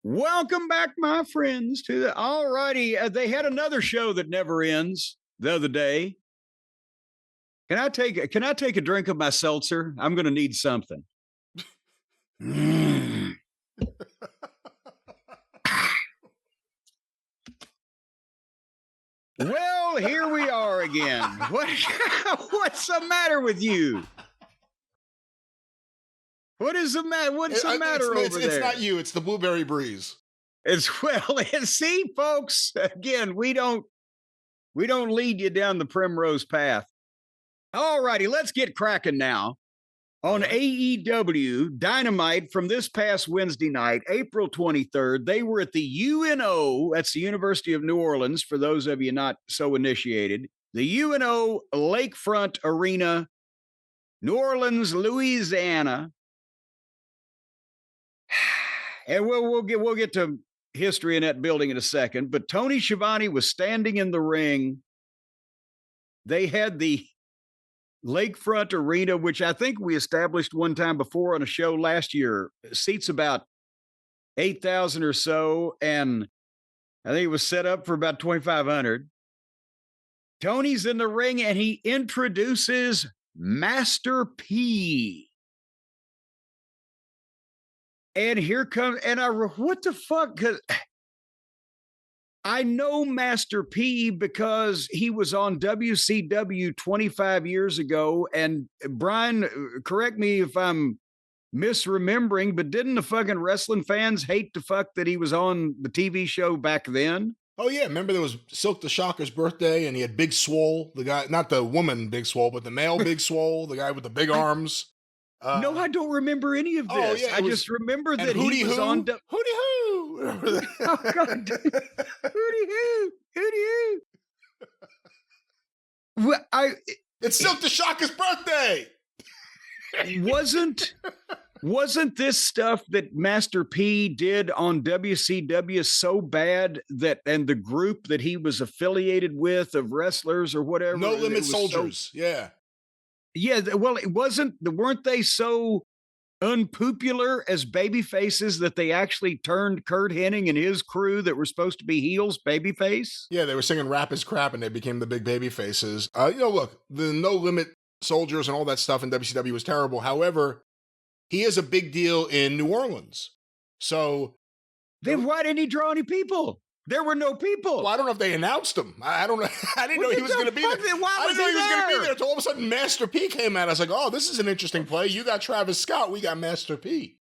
Welcome back, my friends, to the all righty. They had another show that never ends the other day. Can I take a drink of my seltzer? I'm gonna need something. Mm. Well, here we are again. What's the matter with you? What is the matter? What's the matter over there? It's not you. It's the blueberry breeze. See, folks. Again, we don't lead you down the primrose path. All righty, let's get cracking now. On AEW Dynamite from this past Wednesday night, April 23rd, they were at the UNO, that's the University of New Orleans, for those of you not so initiated, the UNO Lakefront Arena, New Orleans, Louisiana. And we'll get to history in that building in a second, but Tony Schiavone was standing in the ring. They had the Lakefront Arena, which I think we established one time before on a show last year, seats about 8,000 or so, and I think it was set up for about 2,500. Tony's in the ring, and he introduces Master P. And here comes, and what the fuck? Because I know Master P because he was on WCW 25 years ago. And Brian, correct me if I'm misremembering, but didn't the fucking wrestling fans hate the fuck that he was on the TV show back then? Oh, yeah. Remember there was Silk the Shocker's birthday and he had Big Swole, the guy, not the woman Big Swole, but the male Big Swole, the guy with the big arms. No, I don't remember any of this. Oh, yeah, I just remember that he was on. Hootie Hoo! Oh, God. Hootie Hoo! Hootie Hoo! Well, it's Silk the Shocker's birthday! Wasn't this stuff that Master P did on WCW so bad that, and the group that he was affiliated with of wrestlers or whatever? No Limit Soldiers, yeah. Yeah, well, weren't they so unpopular as baby faces that they actually turned Kurt Hennig and his crew that were supposed to be heels babyface? Yeah, they were singing Rap is Crap and they became the big baby faces. Look, the No Limit Soldiers and all that stuff in WCW was terrible. However, he is a big deal in New Orleans. So then why didn't he draw any people? There were no people. Well, I don't know if they announced him. I don't know. I didn't know he was going to be there. I didn't know he was going to be there. So all of a sudden, Master P came out. I was like, oh, this is an interesting play. You got Travis Scott. We got Master P.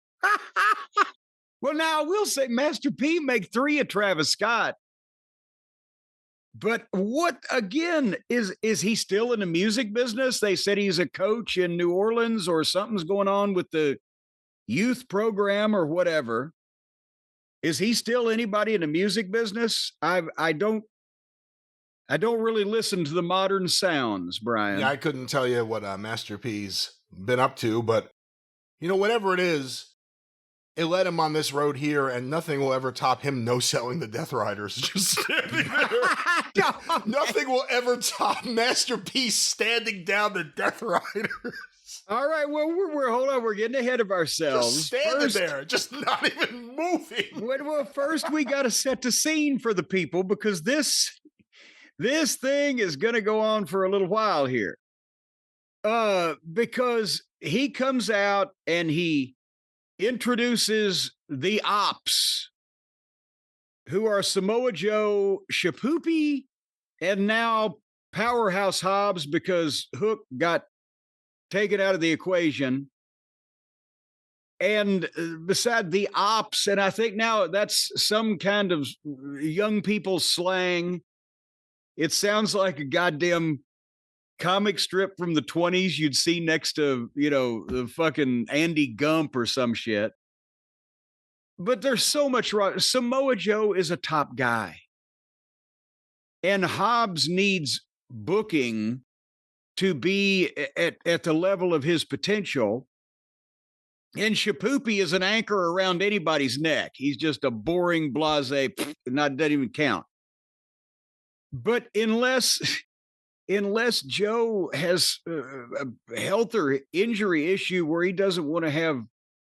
Well, now I will say Master P make 3 of Travis Scott. But what, again, is he still in the music business? They said he's a coach in New Orleans or something's going on with the youth program or whatever. Is he still anybody in the music business? I don't really listen to the modern sounds, Brian. Yeah, I couldn't tell you what Master P's been up to, but whatever it is, it led him on this road here, and nothing will ever top him no-selling the Death Riders. Just standing there. Nothing will ever top Master P standing down the Death Riders. All right, well, we're hold on. We're getting ahead of ourselves. Just standing there, just not even moving. Well, first we got to set the scene for the people because this thing is going to go on for a little while here. Because he comes out and he introduces the Ops, who are Samoa Joe, Shapoopy, and now Powerhouse Hobbs because Hook got taken out of the equation. And beside the Ops, and I think now that's some kind of young people slang. It sounds like a goddamn comic strip from the 20s you'd see next to, the fucking Andy Gump or some shit. But there's so much wrong. Samoa Joe is a top guy. And Hobbs needs booking to be at the level of his potential. And Shapoopy is an anchor around anybody's neck. He's just a boring blasé, doesn't even count. But unless Joe has a health or injury issue where he doesn't want to have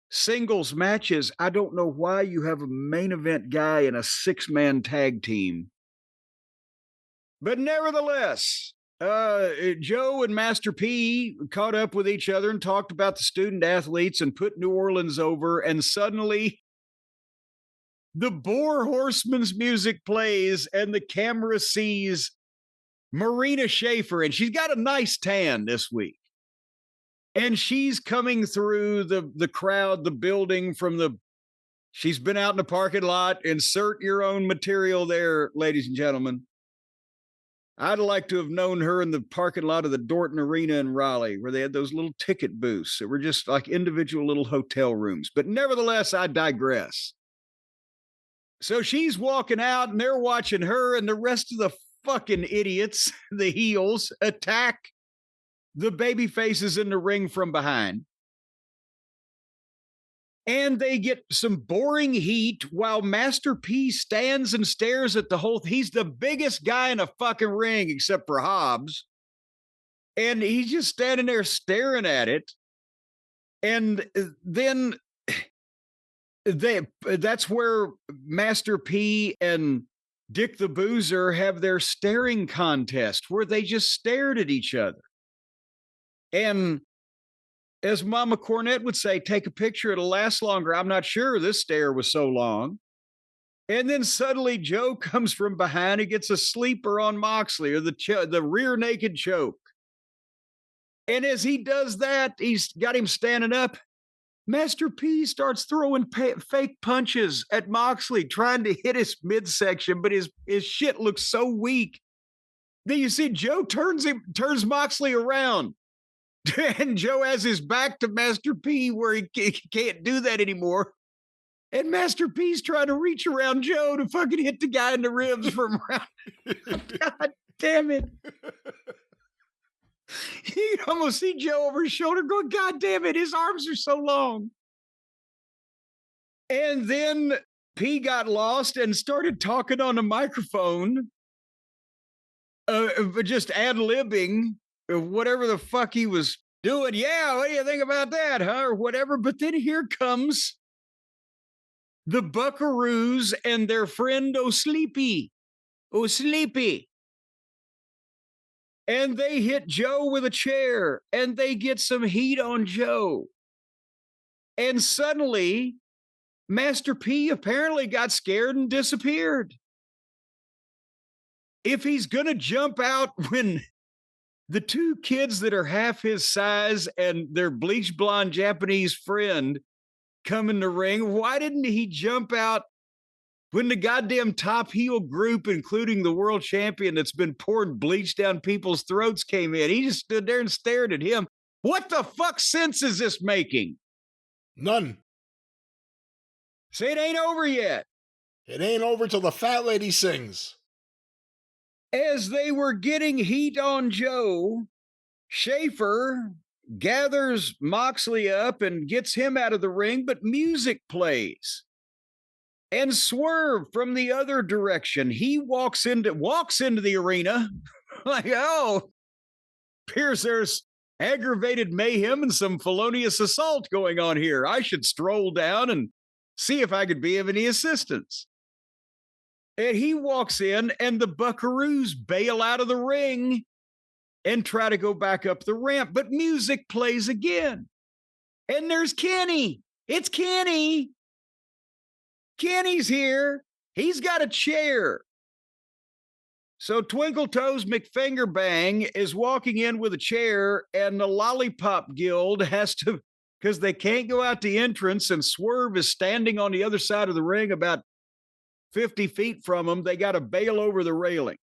singles matches. I don't know why you have a main event guy in a 6-man tag team. But nevertheless, Joe and Master P caught up with each other and talked about the student athletes and put New Orleans over. And suddenly, the Boar Horseman's music plays and the camera sees Marina Schaefer. And she's got a nice tan this week. And she's coming through the crowd, the building she's been out in the parking lot. Insert your own material there, ladies and gentlemen. I'd like to have known her in the parking lot of the Dorton Arena in Raleigh, where they had those little ticket booths that were just like individual little hotel rooms. But nevertheless, I digress. So she's walking out and they're watching her, and the rest of the fucking idiots, the heels, attack the baby faces in the ring from behind. And they get some boring heat while Master P stands and stares at the whole. He's the biggest guy in a fucking ring except for Hobbs. And he's just standing there staring at it. And then that's where Master P and Dick the Boozer have their staring contest where they just stared at each other. And as Mama Cornette would say, take a picture, it'll last longer. I'm not sure this stare was so long. And then suddenly Joe comes from behind and gets a sleeper on Moxley, or the rear naked choke. And as he does that, he's got him standing up. Master P starts throwing fake punches at Moxley, trying to hit his midsection, but his shit looks so weak. Then you see Joe turns Moxley around. And Joe has his back to Master P where he can't do that anymore. And Master P's trying to reach around Joe to fucking hit the guy in the ribs from around. God damn it. You can almost see Joe over his shoulder going, God damn it, his arms are so long. And then P got lost and started talking on the microphone, just ad-libbing whatever the fuck he was doing. Yeah, what do you think about that, huh? Or whatever. But then here comes the Buckaroos and their friend O'Sleepy. And they hit Joe with a chair, and they get some heat on Joe. And suddenly, Master P apparently got scared and disappeared. If he's going to jump out when the two kids that are half his size and their bleach blonde Japanese friend come in the ring, why didn't he jump out when the goddamn top heel group, including the world champion that's been pouring bleach down people's throats, came in? He just stood there and stared at him. What the fuck sense is this making? None. Say it ain't over yet. It ain't over till the fat lady sings. As they were getting heat on Joe, Schaefer gathers Moxley up and gets him out of the ring, but music plays. And Swerve from the other direction, he walks into the arena like, oh, appears there's aggravated mayhem and some felonious assault going on here. I should stroll down and see if I could be of any assistance. And he walks in, and the Buckaroos bail out of the ring and try to go back up the ramp. But music plays again. And there's Kenny. It's Kenny. Kenny's here. He's got a chair. So Twinkle Toes McFingerbang is walking in with a chair, and the Lollipop Guild has to, because they can't go out the entrance, and Swerve is standing on the other side of the ring about 50 feet from him. They got to bail over the railing.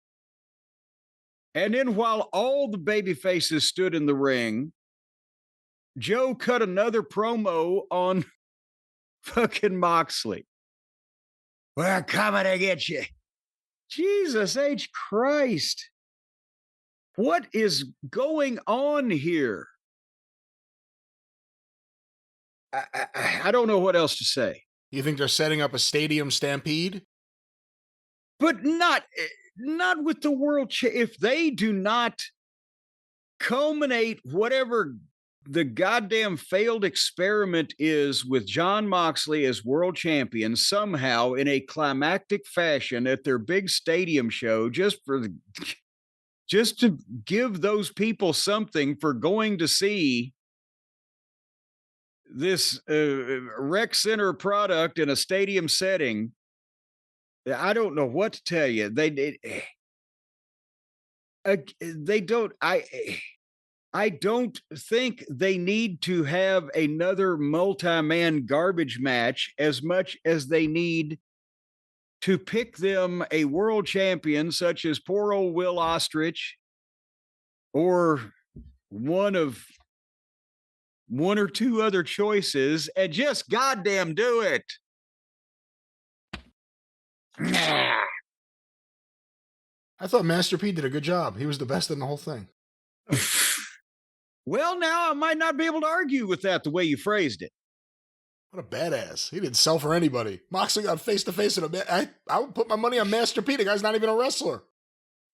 And then while all the baby faces stood in the ring, Joe cut another promo on fucking Moxley. We're coming to get you. Jesus H. Christ. What is going on here? I don't know what else to say. You think they're setting up a stadium stampede? But not with the world. If they do not culminate whatever the goddamn failed experiment is with Jon Moxley as world champion somehow in a climactic fashion at their big stadium show just to give those people something for going to see this rec center product in a stadium setting. I don't know what to tell you. They don't. I don't think they need to have another multi-man garbage match as much as they need to pick them a world champion such as poor old Will Ostrich or one or two other choices and just goddamn do it. I thought Master P did a good job. He was the best in the whole thing. Well, now I might not be able to argue with that the way you phrased it. What a badass. He didn't sell for anybody. Moxley got face-to-face in a I would put my money on Master P. The guy's not even a wrestler.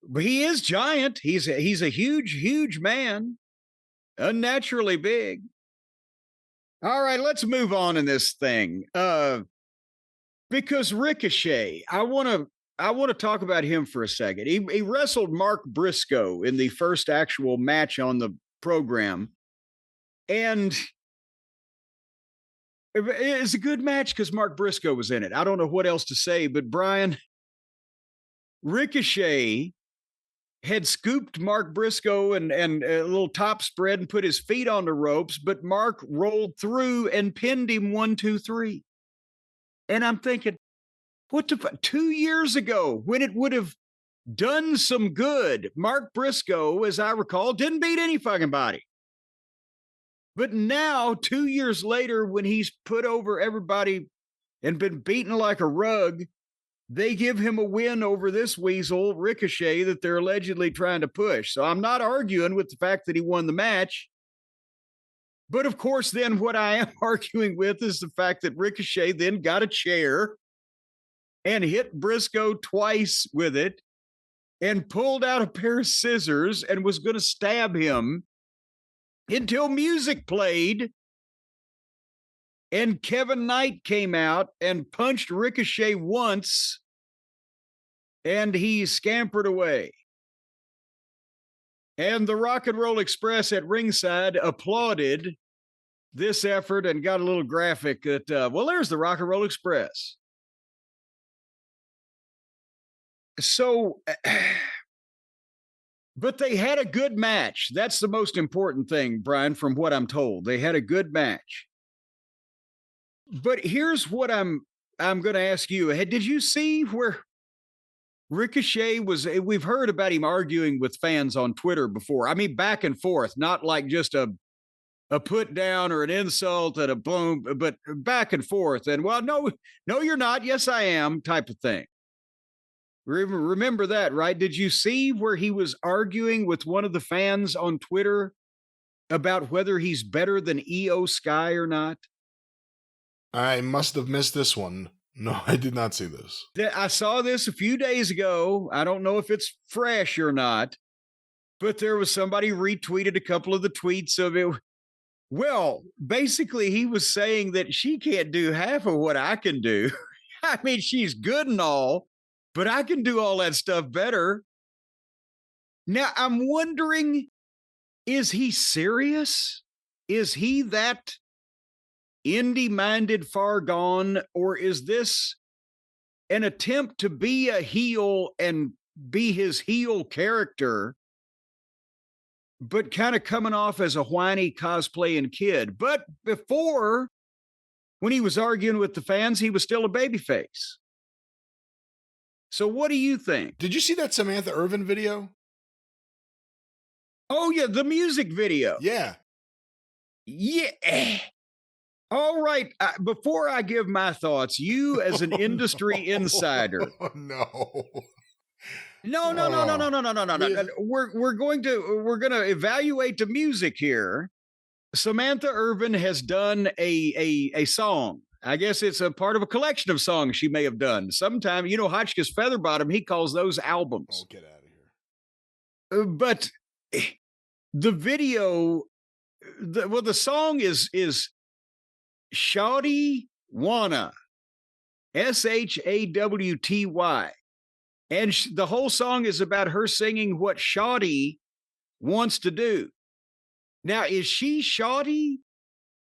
But he is giant. He's a huge, huge man. Unnaturally big. All right, let's move on in this thing. Because Ricochet, I want to talk about him for a second. He wrestled Mark Briscoe in the first actual match on the program. And it's a good match because Mark Briscoe was in it. I don't know what else to say, but Brian, Ricochet had scooped Mark Briscoe and a little top spread and put his feet on the ropes, but Mark rolled through and pinned him 1, 2, 3. And I'm thinking, what the fuck? 2 years ago, when it would have done some good, Mark Briscoe, as I recall, didn't beat any fucking body. But now, 2 years later, when he's put over everybody and been beaten like a rug, they give him a win over this weasel, Ricochet, that they're allegedly trying to push. So I'm not arguing with the fact that he won the match. But of course, then what I am arguing with is the fact that Ricochet then got a chair and hit Briscoe twice with it and pulled out a pair of scissors and was going to stab him until music played. And Kevin Knight came out and punched Ricochet once, and he scampered away. And the Rock and Roll Express at ringside applauded this effort and got a little graphic that, well, there's the Rock and Roll Express. So, but they had a good match. That's the most important thing, Brian, from what I'm told. They had a good match. But here's what I'm going to ask you. Did you see where Ricochet was? We've heard about him arguing with fans on Twitter before. I mean, back and forth, not like just a put down or an insult and a boom, but back and forth. And well, no, you're not. Yes, I am type of thing. Remember that, right? Did you see where he was arguing with one of the fans on Twitter about whether he's better than EO Sky or not? I must have missed this one. No, I did not see this. I saw this a few days ago. I don't know if it's fresh or not, but there was somebody retweeted a couple of the tweets of it. Well, basically, he was saying that she can't do half of what I can do. I mean, she's good and all, but I can do all that stuff better. Now, I'm wondering, is he serious? Is he that indie-minded, far gone, or is this an attempt to be a heel and be his heel character, but kind of coming off as a whiny cosplaying kid? But before, when he was arguing with the fans, he was still a babyface. So what do you think? Did you see that Samantha Irvin video? Oh, yeah, the music video. Yeah. Yeah. All right. Before I give my thoughts, you as an industry insider. No. No. We're going to evaluate the music here. Samantha Irvin has done a song. I guess it's a part of a collection of songs she may have done. Sometime, Hotchkiss Featherbottom, he calls those albums. Oh, get out of here. But the video the song is Shawty Wanna, SHAWTY. And the whole song is about her singing what Shawty wants to do. Now, is she Shawty?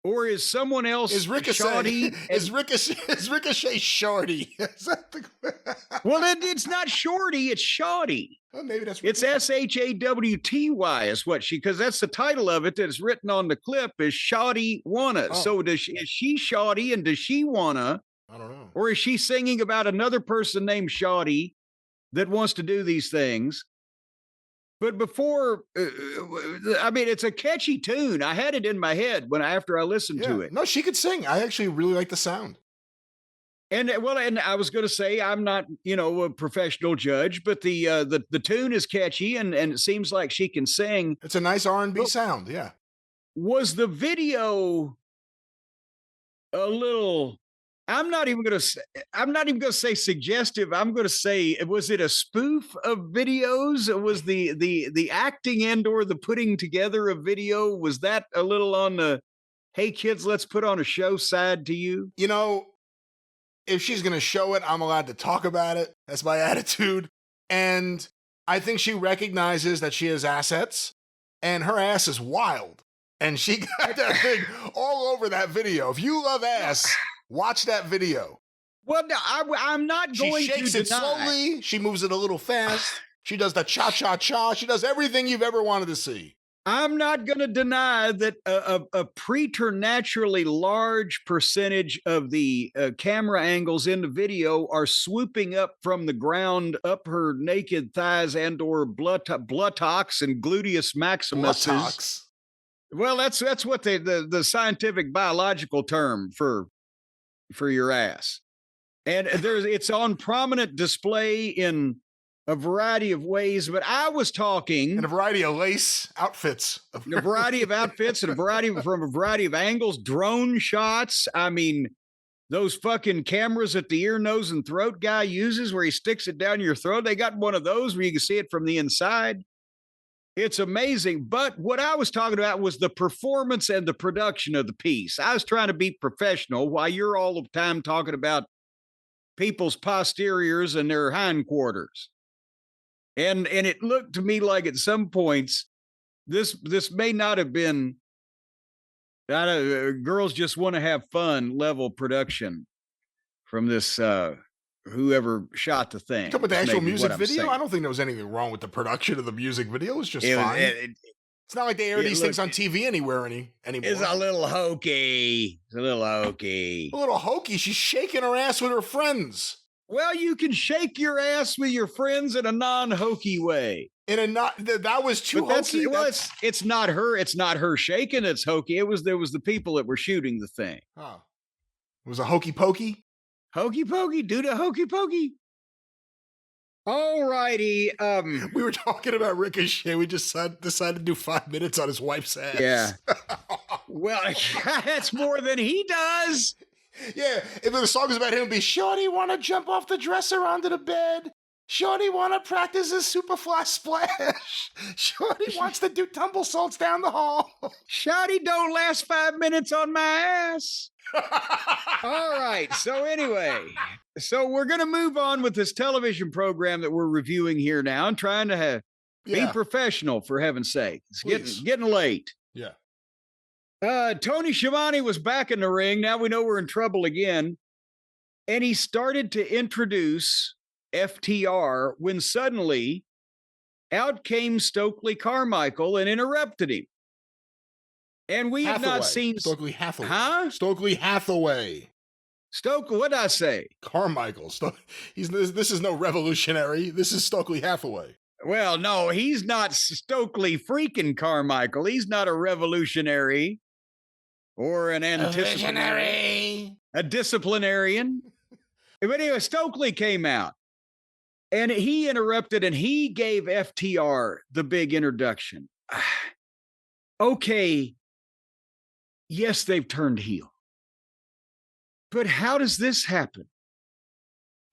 Or is someone else Shawty? Is Ricochet Shorty? Is that the... Well, it's not Shorty, it's Shawty. Well, maybe that's It's SHAWTY is what because that's the title of it that's written on the clip is Shawty Wanna. Oh. So is she Shawty and does she wanna? I don't know. Or is she singing about another person named Shawty that wants to do these things? But before, I mean, it's a catchy tune. I had it in my head after I listened to it. No, she could sing. I actually really like the sound. And and I was going to say I'm not, a professional judge, but the tune is catchy and it seems like she can sing. It's a nice R&B sound. Yeah. Was the video a little? I'm not even going to say suggestive. I'm going to say, was it a spoof of videos? Was the acting and or the putting together of video, was that a little on the, hey kids, let's put on a show side to you? If she's going to show it, I'm allowed to talk about it. That's my attitude. And I think she recognizes that she has assets and her ass is wild. And she got that thing all over that video. If you love ass, watch that video. Well, no, I'm not going to. She shakes it slowly. She moves it a little fast. She does the cha-cha-cha. She does everything you've ever wanted to see. I'm not going to deny that a preternaturally large percentage of the camera angles in the video are swooping up from the ground up her naked thighs and or buttocks and gluteus maximus. Buttocks. Well, that's what the scientific biological term for your ass. And it's on prominent display in a variety of ways, but I was talking in a variety of lace outfits, in a variety of outfits, and from a variety of angles, drone shots. I mean, those fucking cameras that the ear, nose, and throat guy uses, where he sticks it down your throat. They got one of those where you can see it from the inside. It's amazing. But what I was talking about was the performance and the production of the piece. I was trying to be professional while you're all the time talking about people's posteriors and their hindquarters. And it looked to me like at some points, this may not have been girls just want to have fun level production from this whoever shot the thing. You talking about the actual music video? I don't think there was anything wrong with the production of the music video. It was just fine. It's not like they air these things on TV anymore. It's a little hokey. It's a little hokey. A little hokey. She's shaking her ass with her friends. Well, you can shake your ass with your friends in a non-hokey way. That was too hokey. Well, it's not her. It's not her shaking. It's hokey. There was the people that were shooting the thing. Oh, it was a hokey pokey. Hokey pokey, do the hokey pokey. All righty. We were talking about Ricochet. We just decided to do 5 minutes on his wife's ass. Yeah. Well, that's more than he does. Yeah, if the song is about him, it'd be Shorty wanna jump off the dresser onto the bed. Shorty wanna practice his superfly splash. Shorty wants to do tumble salts down the hall. Shorty don't last 5 minutes on my ass. All right. So anyway, we're going to move on with this television program that we're reviewing here now and trying to be professional, for heaven's sake. It's getting late. Yeah. Tony Schiavone was back in the ring. Now we know we're in trouble again. And he started to introduce FTR when suddenly out came Stokely Carmichael and interrupted him. And we have not seen Stokely Hathaway. Huh? Stokely Hathaway. What'd I say? Carmichael. This is no revolutionary. This is Stokely Hathaway. Well, no, he's not Stokely freaking Carmichael. He's not a revolutionary or an anticipationary, a disciplinarian. But anyway, Stokely came out and he interrupted and he gave FTR the big introduction. Okay. Yes, they've turned heel. But how does this happen?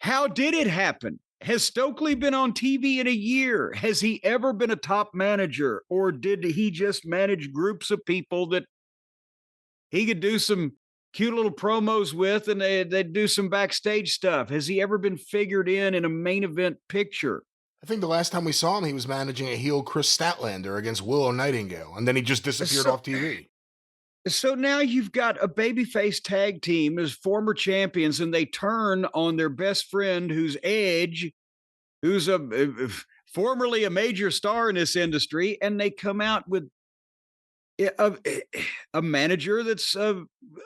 How did it happen? Has Stokely been on TV in a year? Has he ever been a top manager? Or did he just manage groups of people that he could do some cute little promos with and they'd do some backstage stuff? Has he ever been figured in a main event picture? I think the last time we saw him, he was managing a heel Chris Statlander against Willow Nightingale, and then he just disappeared off TV. So now you've got a babyface tag team as former champions, and they turn on their best friend, who's Edge, who's formerly a major star in this industry, and they come out with a manager that's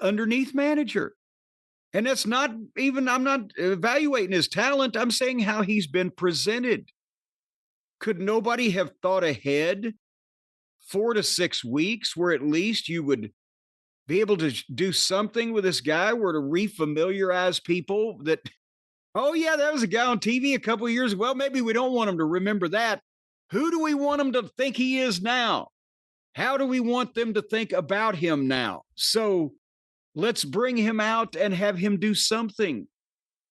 underneath manager. And that's not even, I'm not evaluating his talent. I'm saying how he's been presented. Could nobody have thought ahead 4 to 6 weeks where at least you would be able to do something with this guy, where to refamiliarize people that, oh yeah, that was a guy on TV a couple of years ago. Well, maybe we don't want him to remember that. Who do we want him to think he is now? How do we want them to think about him now? So let's bring him out and have him do something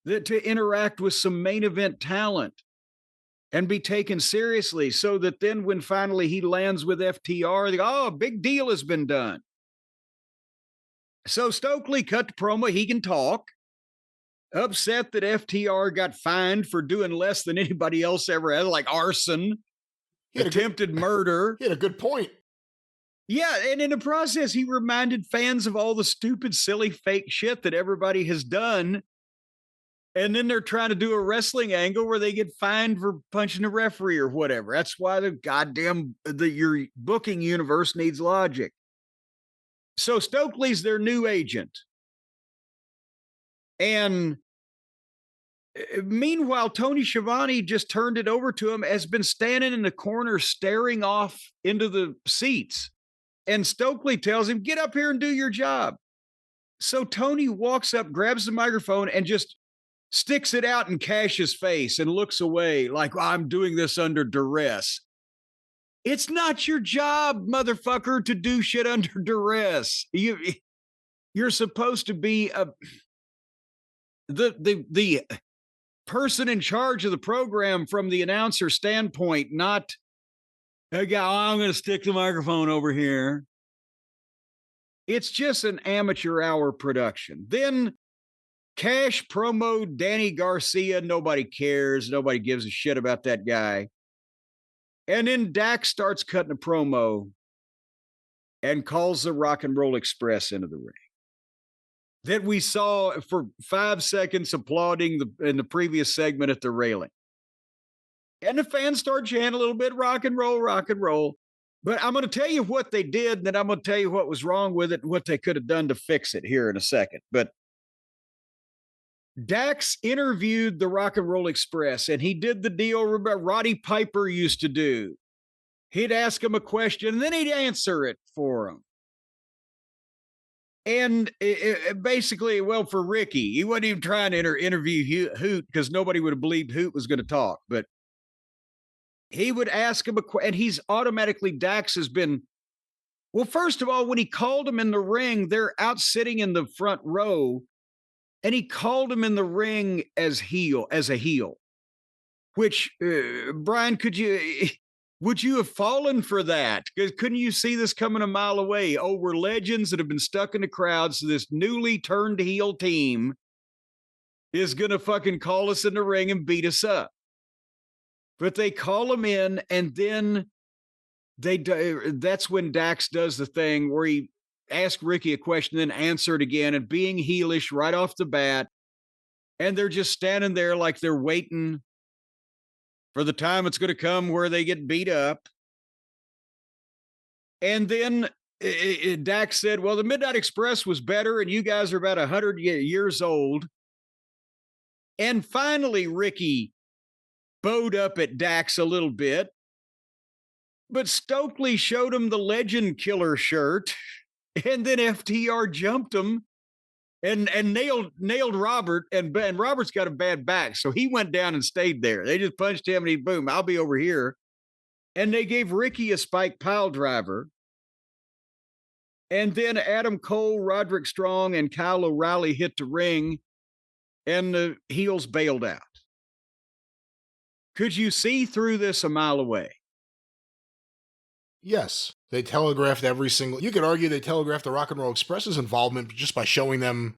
that to interact with some main event talent and be taken seriously, so that then when finally he lands with FTR, they go, oh, a big deal has been done. So Stokely cut the promo. He can talk. Upset that FTR got fined for doing less than anybody else ever had, like arson, attempted murder. He had a good point. Yeah, and in the process, he reminded fans of all the stupid, silly, fake shit that everybody has done. And then they're trying to do a wrestling angle where they get fined for punching a referee or whatever. That's why your booking universe needs logic. So Stokely's their new agent. And meanwhile, Tony Schiavone just turned it over to him, has been standing in the corner staring off into the seats. And Stokely tells him, get up here and do your job. So Tony walks up, grabs the microphone, and just sticks it out in Cash's face and looks away like, oh, I'm doing this under duress. It's not your job, motherfucker, to do shit under duress. You're supposed to be the person in charge of the program from the announcer standpoint, not a guy, oh, I'm going to stick the microphone over here. It's just an amateur hour production. Then Cash promoted Danny Garcia. Nobody cares. Nobody gives a shit about that guy. And then Dax starts cutting a promo and calls the Rock and Roll Express into the ring. That we saw for 5 seconds applauding in the previous segment at the railing. And the fans start chanting a little bit, rock and roll, rock and roll. But I'm going to tell you what they did, and then I'm going to tell you what was wrong with it and what they could have done to fix it here in a second. But Dax interviewed the Rock and Roll Express, and he did the deal Roddy Piper used to do. He'd ask him a question, and then he'd answer it for him. And basically, well, for Ricky, he wasn't even trying to interview Hoot because nobody would have believed Hoot was going to talk. But he would ask him a question, and he's automatically, Dax has been, well, first of all, when he called him in the ring, they're out sitting in the front row, and he called him in the ring as a heel, which, Brian, would you have fallen for that? Because couldn't you see this coming a mile away? Oh, we're legends that have been stuck in the crowd, so this newly turned heel team is going to fucking call us in the ring and beat us up. But they call him in, and then that's when Dax does the thing where he asks Ricky a question, then answer it again, and being heelish right off the bat. And they're just standing there like they're waiting for the time it's going to come where they get beat up. And then Dax said, well, the Midnight Express was better, and you guys are about 100 years old. And finally, Ricky bowed up at Dax a little bit. But Stokely showed him the Legend Killer shirt, and then FTR jumped him and nailed Robert, and Robert's got a bad back, so he went down and stayed there. They just punched him, and boom, I'll be over here. And they gave Ricky a spike pile driver. And then Adam Cole, Roderick Strong, and Kyle O'Reilly hit the ring, and the heels bailed out. Could you see through this a mile away? Yes. They telegraphed you could argue they telegraphed the Rock and Roll Express's involvement just by showing them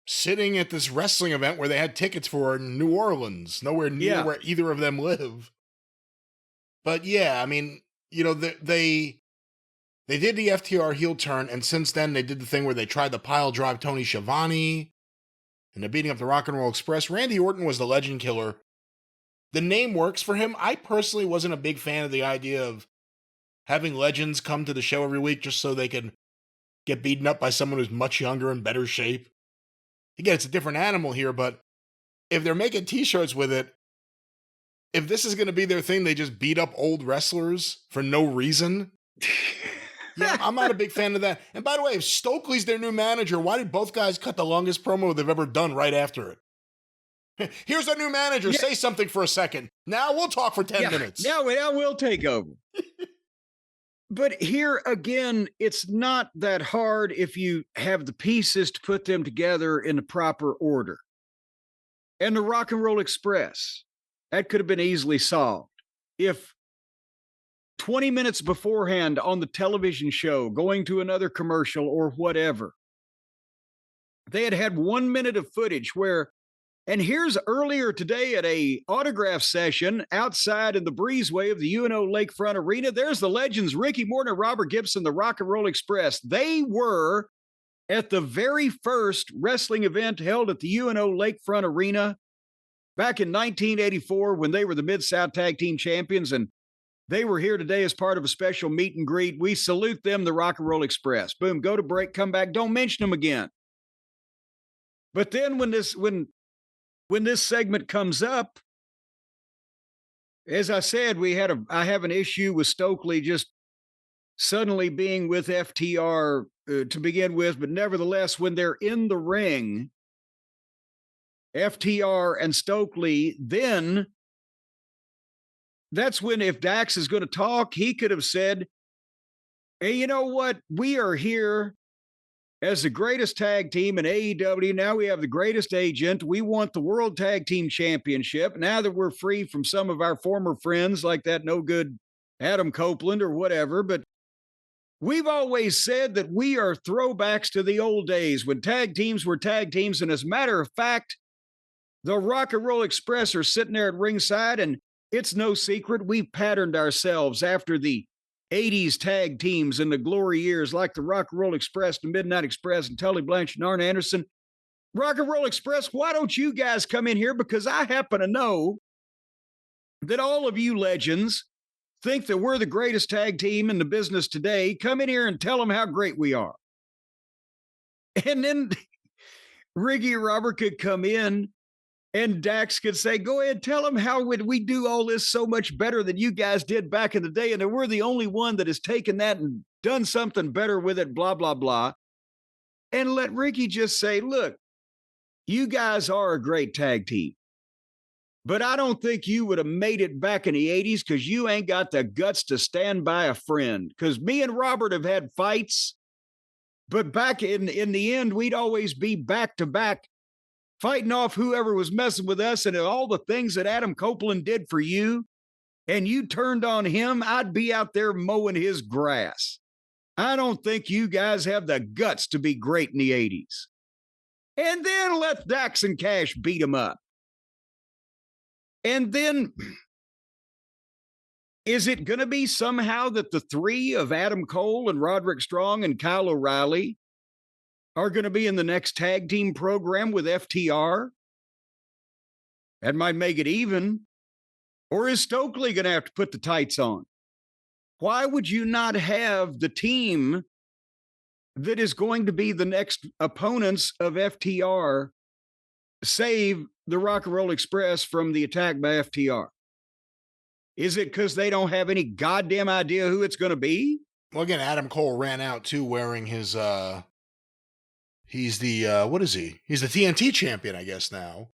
sitting at this wrestling event where they had tickets for in New Orleans, nowhere near where either of them live. But yeah, I mean, you know, they did the FTR heel turn, and since then they did the thing where they tried to pile drive Tony Schiavone, and they're beating up the Rock and Roll Express. Randy Orton was the legend killer. The name works for him. I personally wasn't a big fan of the idea of having legends come to the show every week just so they can get beaten up by someone who's much younger and better shape. Again, it's a different animal here, but if they're making t-shirts with it, if this is going to be their thing, they just beat up old wrestlers for no reason. Yeah, I'm not a big fan of that. And by the way, if Stokely's their new manager, why did both guys cut the longest promo they've ever done right after it? Here's our new manager. Yeah. Say something for a second. Now we'll talk for 10 minutes. Now we'll take over. But here again, it's not that hard if you have the pieces to put them together in the proper order. And the Rock and Roll Express, that could have been easily solved. If 20 minutes beforehand on the television show, going to another commercial or whatever, they had 1 minute of footage where, and here's earlier today at a autograph session outside in the breezeway of the UNO Lakefront Arena, there's the legends Ricky Morton and Robert Gibson, the Rock and Roll Express. They were at the very first wrestling event held at the UNO Lakefront Arena back in 1984 when they were the Mid-South Tag Team Champions, and they were here today as part of a special meet and greet. We salute them, the Rock and Roll Express. Boom, go to break, come back, don't mention them again. But then when this segment comes up, as I said, I have an issue with Stokely just suddenly being with FTR to begin with, but nevertheless, when they're in the ring, FTR and Stokely, then that's when, if Dax is going to talk, he could have said, hey, you know what? We are here as the greatest tag team in AEW. Now we have the greatest agent. We want the World Tag Team Championship. Now that we're free from some of our former friends like that no good Adam Copeland or whatever, but we've always said that we are throwbacks to the old days when tag teams were tag teams. And as a matter of fact, the Rock and Roll Express are sitting there at ringside, and it's no secret we patterned ourselves after the 80s tag teams in the glory years like the Rock and Roll Express, the Midnight Express, and Tully Blanchard and Arn Anderson. Rock and Roll Express, why don't you guys come in here? Because I happen to know that all of you legends think that we're the greatest tag team in the business today. Come in here and tell them how great we are. And then Ricky and Robert could come in, and Dax could say, go ahead, tell them how would we do all this so much better than you guys did back in the day. And that we're the only one that has taken that and done something better with it, blah, blah, blah. And let Ricky just say, look, you guys are a great tag team, but I don't think you would have made it back in the 80s because you ain't got the guts to stand by a friend. Because me and Robert have had fights, but back in the end, we'd always be back to back, fighting off whoever was messing with us, and all the things that Adam Copeland did for you, and you turned on him, I'd be out there mowing his grass. I don't think you guys have the guts to be great in the 80s. And then let Dax and Cash beat him up. And then, is it going to be somehow that the three of Adam Cole and Roderick Strong and Kyle O'Reilly are going to be in the next tag team program with FTR? That might make it even. Or is Stokely going to have to put the tights on? Why would you not have the team that is going to be the next opponents of FTR save the Rock and Roll Express from the attack by FTR? Is it because they don't have any goddamn idea who it's going to be? Well, again, Adam Cole ran out too wearing his, he's the, what is he? He's the TNT champion, I guess, now.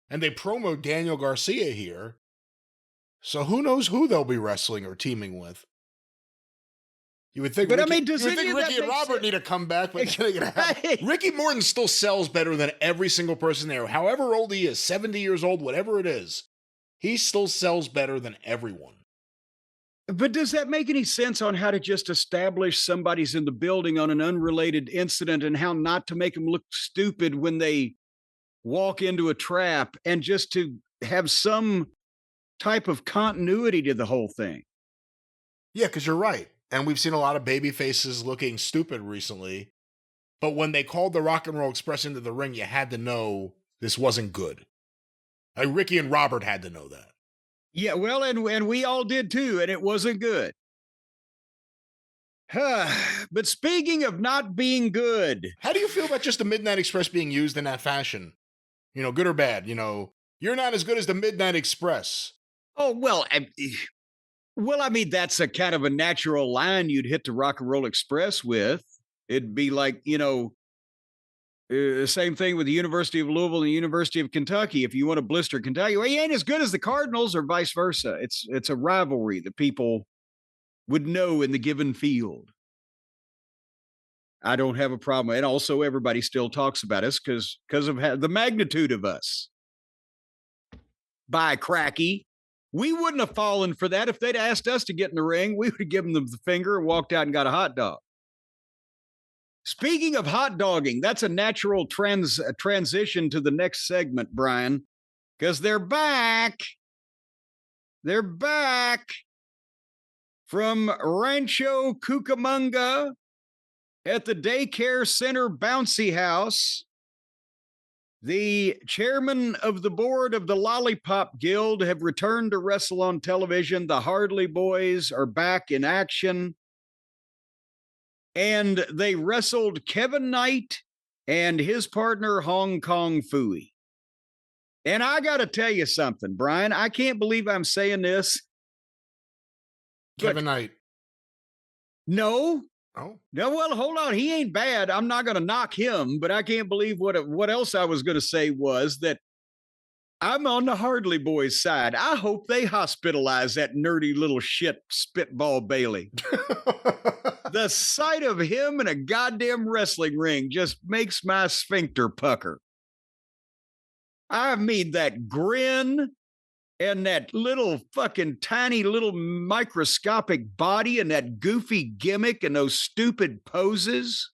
And they promote Daniel Garcia here. So who knows who they'll be wrestling or teaming with. You would think, but Ricky, I mean, does Ricky and Robert need to come back, but Ricky Morton still sells better than every single person there. However old he is, 70 years old, whatever it is. he still sells better than everyone. But does that make any sense on how to just establish somebody's in the building on an unrelated incident and how not to make them look stupid when they walk into a trap, and just to have some type of continuity to the whole thing? Yeah, because you're right. And we've seen a lot of baby faces looking stupid recently. But when they called the Rock and Roll Express into the ring, you had to know this wasn't good. Like Ricky and Robert had to know that. Yeah, well, and we all did too, and it wasn't good. But speaking of not being good, How do you feel about just the Midnight Express being used in that fashion? You know, good or bad? You know, you're not as good as the Midnight Express. oh well, I mean that's a kind of a natural line you'd hit the Rock and Roll Express with. It'd be like, same thing with the University of Louisville and the University of Kentucky. If you want to blister Kentucky, well, he ain't as good as the Cardinals, or vice versa. It's a rivalry that people would know in the given field. I don't have a problem. And also everybody still talks about us because of the magnitude of us. By cracky. We wouldn't have fallen for that if they'd asked us to get in the ring. We would have given them the finger and walked out and got a hot dog. Speaking of hot dogging, that's a natural transition to the next segment, Brian, because they're back. They're back from Rancho Cucamonga at the Daycare Center Bouncy House. The chairman of the board of the Lollipop Guild have returned to wrestle on television. The Hardley Boys are back in action. And they wrestled Kevin Knight and his partner, Hong Kong Phooey. And I got to tell you something, Brian. I can't believe I'm saying this. Kevin Knight. No. Oh. No, well, hold on. He ain't bad. I'm not going to knock him, but I can't believe what else I was going to say was that I'm on the Hardley Boys side. I hope they hospitalize that nerdy little shit Spitball Bailey. The sight of him in a goddamn wrestling ring just makes my sphincter pucker. I mean, that grin and that little fucking tiny little microscopic body and that goofy gimmick and those stupid poses.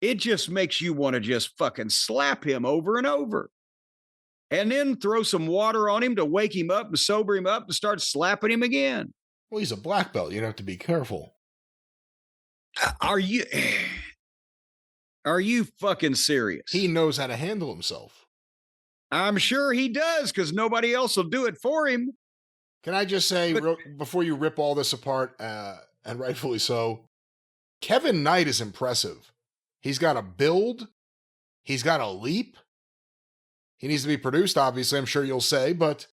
It just makes you want to just fucking slap him over and over. And then throw some water on him to wake him up and sober him up and start slapping him again. Well, he's a black belt. You'd have to be careful. Are you fucking serious? He knows how to handle himself. I'm sure he does, because nobody else will do it for him. Can I just say, before you rip all this apart, and rightfully so, Kevin Knight is impressive. He's got a build. He's got a leap. He needs to be produced, obviously, I'm sure you'll say, but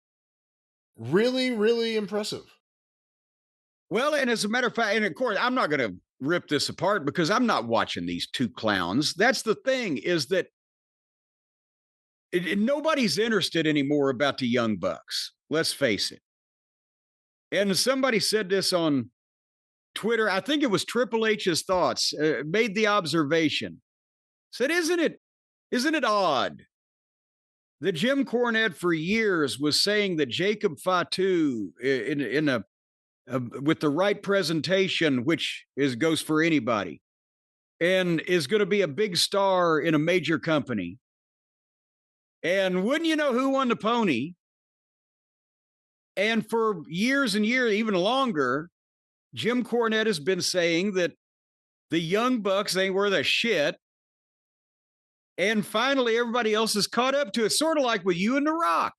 really, really impressive. Well, and as a matter of fact, and of course, I'm not going to rip this apart because I'm not watching these two clowns. That's the thing, is that nobody's interested anymore about the Young Bucks. Let's face it. And somebody said this on Twitter. I think it was Triple H's thoughts, made the observation. Said, isn't it odd that Jim Cornette for years was saying that Jacob Fatu with the right presentation, which goes for anybody, and is going to be a big star in a major company. And wouldn't you know who won the pony? And for years and years, even longer, Jim Cornette has been saying that the Young Bucks ain't worth a shit. And finally, everybody else is caught up to it, sort of like with you and The Rock,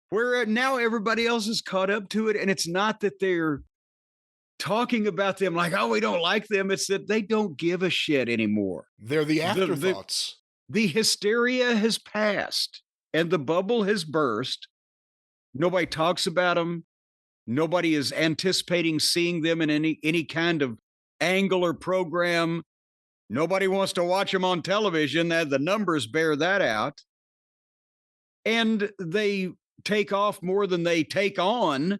where now everybody else is caught up to it. And it's not that they're talking about them like, oh, we don't like them. It's that they don't give a shit anymore. They're the afterthoughts. The hysteria has passed and the bubble has burst. Nobody talks about them. Nobody is anticipating seeing them in any kind of angle or program. Nobody wants to watch them on television. The numbers bear that out. And they take off more than they take on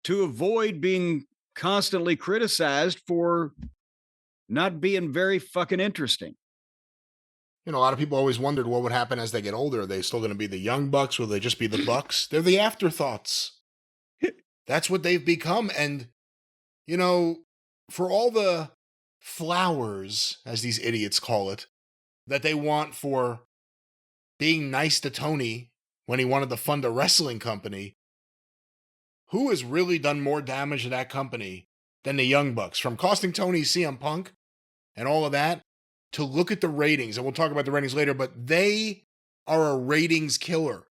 to avoid being constantly criticized for not being very fucking interesting. You know, a lot of people always wondered what would happen as they get older. Are they still going to be the Young Bucks? Will they just be the Bucks? They're the afterthoughts. That's what they've become. And, you know, for all the flowers, as these idiots call it, that they want for being nice to Tony when he wanted to fund a wrestling company, who has really done more damage to that company than the Young Bucks? From costing Tony CM Punk and all of that, to look at the ratings, and we'll talk about the ratings later, but they are a ratings killer.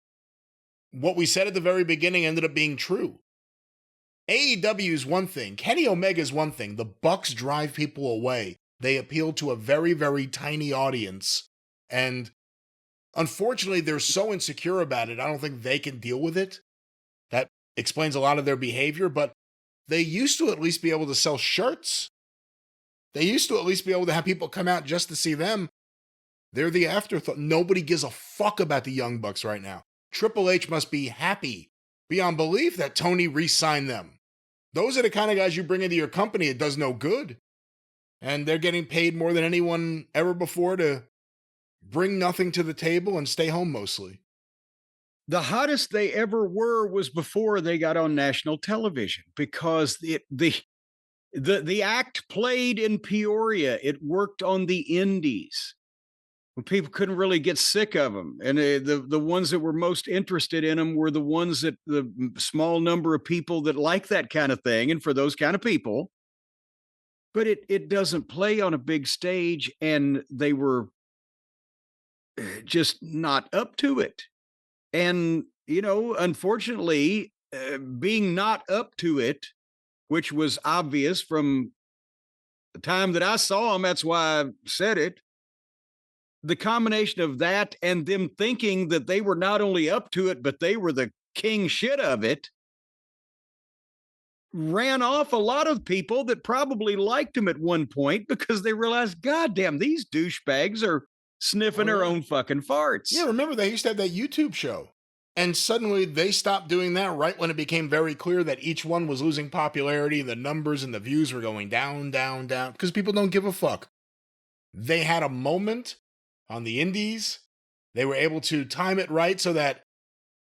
What we said at the very beginning ended up being true. AEW is one thing. Kenny Omega is one thing. The Bucks drive people away. They appeal to a very, very tiny audience. And unfortunately, they're so insecure about it, I don't think they can deal with it. That explains a lot of their behavior, but they used to at least be able to sell shirts. They used to at least be able to have people come out just to see them. They're the afterthought. Nobody gives a fuck about the Young Bucks right now. Triple H must be happy beyond belief that Tony re-signed them. Those are the kind of guys you bring into your company. It does no good. And they're getting paid more than anyone ever before to bring nothing to the table and stay home mostly. The hottest they ever were was before they got on national television, because the act played in Peoria. It worked on the indies when people couldn't really get sick of them. And the ones that were most interested in them were the ones that the small number of people that like that kind of thing. And for those kind of people, but it doesn't play on a big stage, and they were just not up to it. And, you know, unfortunately, being not up to it, which was obvious from the time that I saw them, that's why I said it. The combination of that and them thinking that they were not only up to it, but they were the king shit of it, ran off a lot of people that probably liked them at one point, because they realized, God damn, these douchebags are sniffing their own fucking farts. Yeah, remember they used to have that YouTube show. And suddenly they stopped doing that right when it became very clear that each one was losing popularity. The numbers and the views were going down, down, down, because people don't give a fuck. They had a moment on the indies. They were able to time it right so that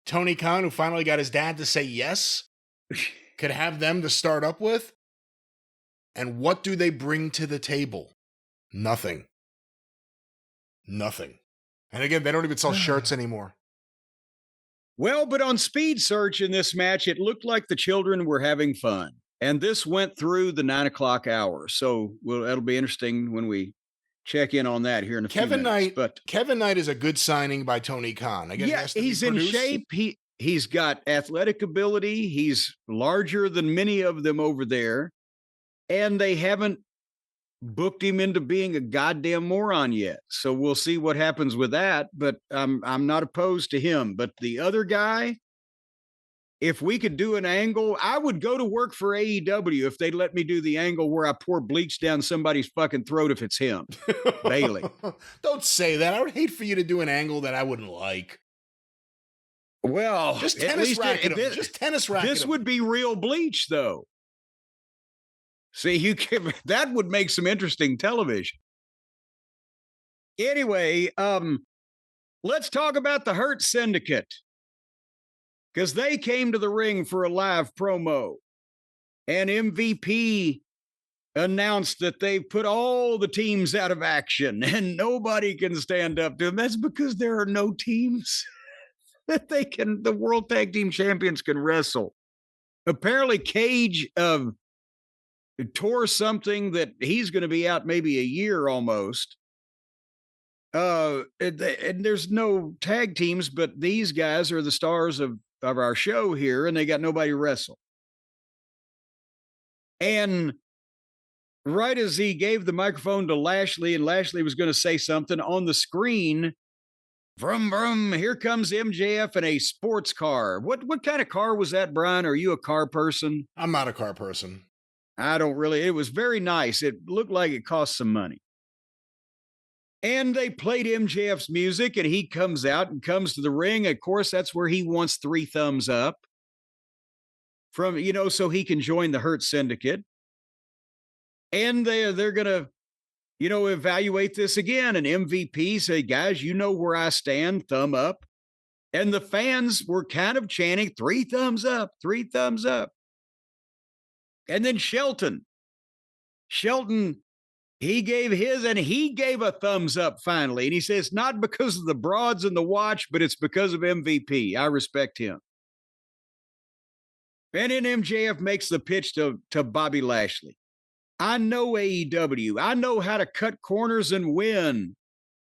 Tony Khan, who finally got his dad to say yes, could have them to start up with. And what do they bring to the table? Nothing. Nothing. And again, they don't even sell shirts anymore. Well, but on Speed Search in this match, it looked like the children were having fun. And this went through the 9 o'clock hour. So that'll be interesting when we check in on that here in a few minutes. But Kevin Knight is a good signing by Tony Khan. Again, yeah, he's in shape. He's got athletic ability. He's larger than many of them over there. And they haven't booked him into being a goddamn moron yet. So we'll see what happens with that. But I'm not opposed to him. But the other guy, if we could do an angle, I would go to work for AEW if they'd let me do the angle where I pour bleach down somebody's fucking throat if it's him. Bailey. Don't say that. I would hate for you to do an angle that I wouldn't like. Well, just tennis racket him. Just tennis racket This would be real bleach, though. See, that would make some interesting television. Anyway, let's talk about the Hurt Syndicate, because they came to the ring for a live promo, and MVP announced that they've put all the teams out of action and nobody can stand up to them. That's because there are no teams that the World Tag Team Champions can wrestle. Apparently, Cage tore something that he's going to be out maybe a year almost. And there's no tag teams, but these guys are the stars of our show here, and they got nobody to wrestle. And right as he gave the microphone to Lashley, and Lashley was going to say something, on the screen, vroom, vroom, here comes MJF in a sports car. What kind of car was that, Brian? Are you a car person? I'm not a car person. I don't really. It was very nice. It looked like it cost some money. And they played MJF's music, and he comes out and comes to the ring. Of course, that's where he wants 3 thumbs up from, so he can join the Hurt Syndicate. And they're going to evaluate this again. And MVP say, guys, you know where I stand, thumb up. And the fans were kind of chanting 3 thumbs up, 3 thumbs up. And then Shelton, he gave his and he gave a thumbs up finally. And he says, not because of the broads and the watch, but it's because of MVP. I respect him. And then MJF makes the pitch to Bobby Lashley. I know AEW. I know how to cut corners and win.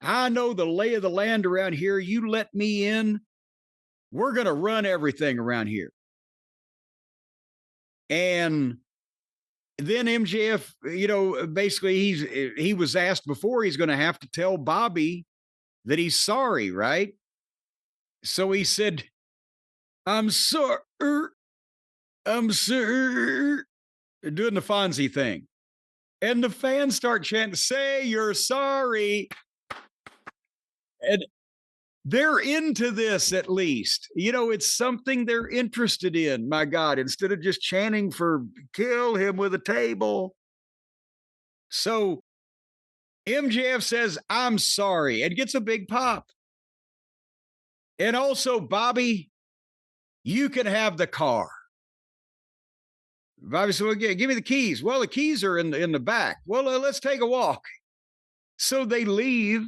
I know the lay of the land around here. You let me in, we're going to run everything around here. And then MJF, basically he was asked before he's going to have to tell Bobby that he's sorry, right? So he said, I'm sorry, doing the Fonzie thing. And the fans start chanting, say you're sorry. And they're into this at least. It's something they're interested in, my God, instead of just chanting for kill him with a table. So MJF says, I'm sorry, and gets a big pop. And also, Bobby, you can have the car. Bobby said, well, give me the keys. Well, the keys are in the back. Well, let's take a walk. So they leave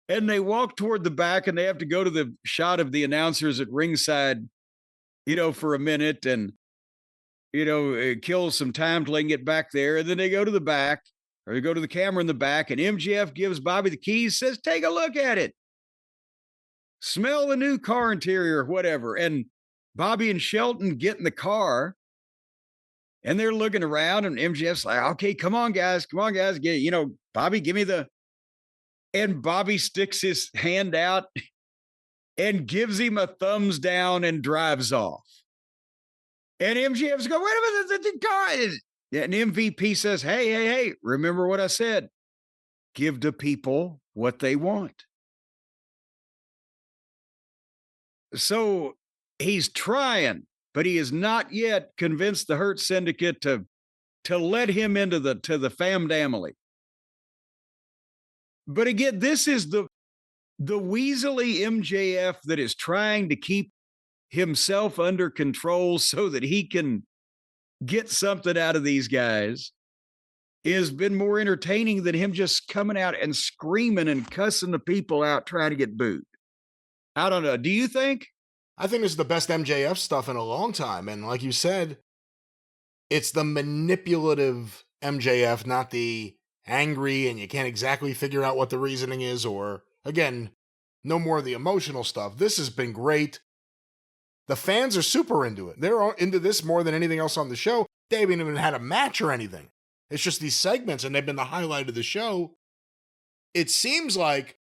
and they walk toward the back and they have to go to the shot of the announcers at ringside, for a minute and, kill some time till they can get back there. And then they go to the back or they go to the camera in the back and MJF gives Bobby the keys, says, take a look at it. Smell the new car interior, whatever. And Bobby and Shelton get in the car. And they're looking around and MJF's like, okay, come on, guys. Get, Bobby, give me and Bobby sticks his hand out and gives him a thumbs down and drives off. And MJF's going, wait a minute, the car is. And MVP says, hey, remember what I said. Give the people what they want. So he's trying. But he has not yet convinced the Hurt Syndicate to let him into the family. But again, this is the weaselly MJF that is trying to keep himself under control so that he can get something out of these guys. Has been more entertaining than him just coming out and screaming and cussing the people out trying to get booed. I don't know. Do you think? I think this is the best MJF stuff in a long time. And like you said, it's the manipulative MJF, not the angry and you can't exactly figure out what the reasoning is, or, again, no more of the emotional stuff. This has been great. The fans are super into it. They're into this more than anything else on the show. They haven't even had a match or anything. It's just these segments, and they've been the highlight of the show. It seems like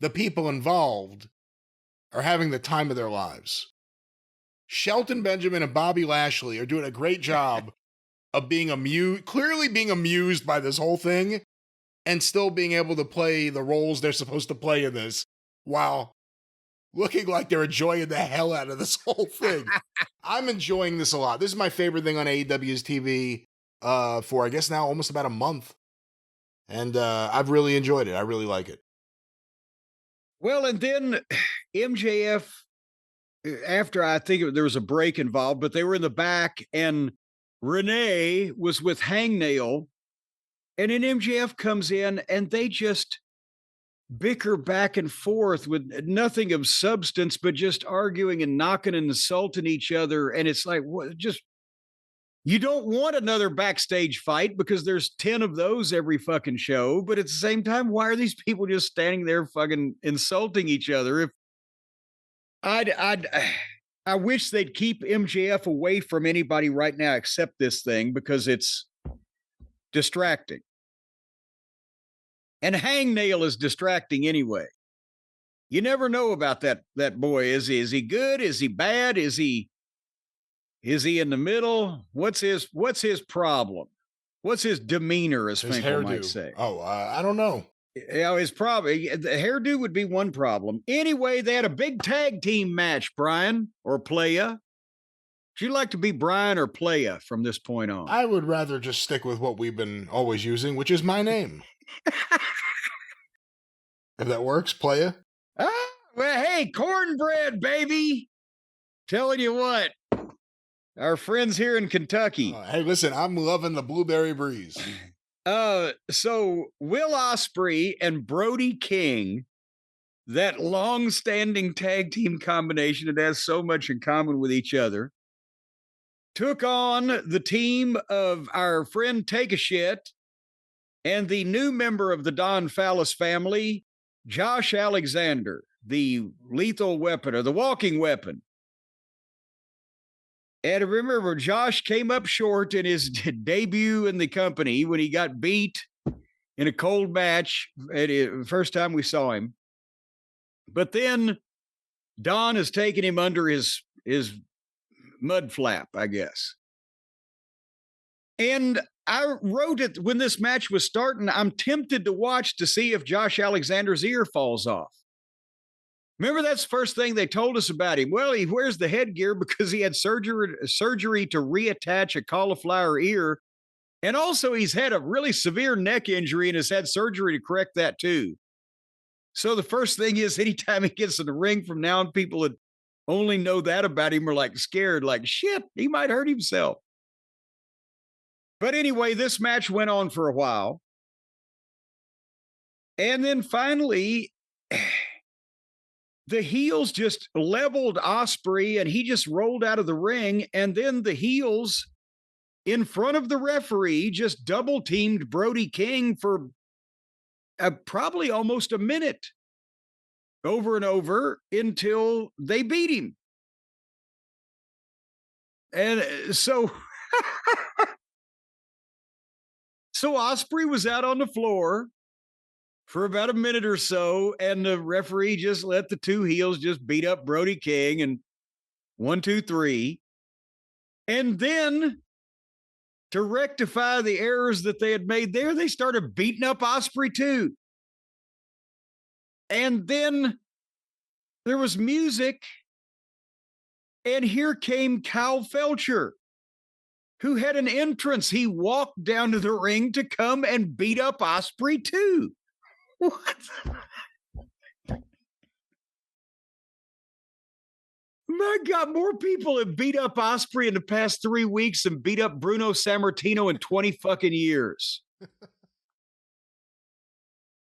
the people involved are having the time of their lives. Shelton Benjamin and Bobby Lashley are doing a great job of being clearly being amused by this whole thing and still being able to play the roles they're supposed to play in this while looking like they're enjoying the hell out of this whole thing. I'm enjoying this a lot. This is my favorite thing on AEW's TV for, I guess now, almost about a month. And I've really enjoyed it. I really like it. Well, and then MJF, after I think there was a break involved, but they were in the back and Renee was with Hangnail. And then MJF comes in and they just bicker back and forth with nothing of substance, but just arguing and knocking and insulting each other. And it's like, what? Just, you don't want another backstage fight because there's 10 of those every fucking show. But at the same time, why are these people just standing there fucking insulting each other? If I wish they'd keep MJF away from anybody right now except this thing because it's distracting. And Hangnail is distracting anyway. You never know about that boy. Is he good? Is he bad? Is he in the middle? What's his problem? What's his demeanor, as Finkel might say? Oh, I don't know. His problem, the hairdo would be one problem. Anyway, they had a big tag team match, Brian or Playa. Would you like to be Brian or Playa from this point on? I would rather just stick with what we've been always using, which is my name. If that works, playa. Well, hey, cornbread, baby. Telling you what, our friends here in Kentucky. Hey, listen, I'm loving the blueberry breeze. So Will Ospreay and Brody King, that long-standing tag team combination that has so much in common with each other, took on the team of our friend Take a Shit and the new member of the Don Fallis family, Josh Alexander, the lethal weapon or the walking weapon. And remember, Josh came up short in his debut in the company when he got beat in a cold match the first time we saw him. But then Don has taken him under his mud flap, I guess. And I wrote it when this match was starting, I'm tempted to watch to see if Josh Alexander's ear falls off. Remember, that's the first thing they told us about him. Well, he wears the headgear because he had surgery to reattach a cauliflower ear. And also he's had a really severe neck injury and has had surgery to correct that too. So the first thing is anytime he gets in the ring from now on, people that only know that about him are like scared, like, shit, he might hurt himself. But anyway, this match went on for a while. And then finally, the heels just leveled Ospreay and he just rolled out of the ring. And then the heels in front of the referee just double teamed Brody King for probably almost a minute over and over until they beat him. And so Ospreay was out on the floor for about a minute or so, and the referee just let the two heels just beat up Brody King and 1, 2, 3. And then to rectify the errors that they had made there, they started beating up Ospreay too. And then there was music, and here came Kyle Felcher, who had an entrance. He walked down to the ring to come and beat up Ospreay too. What? My God, more people have beat up Ospreay in the past 3 weeks than beat up Bruno Sammartino in 20 fucking years.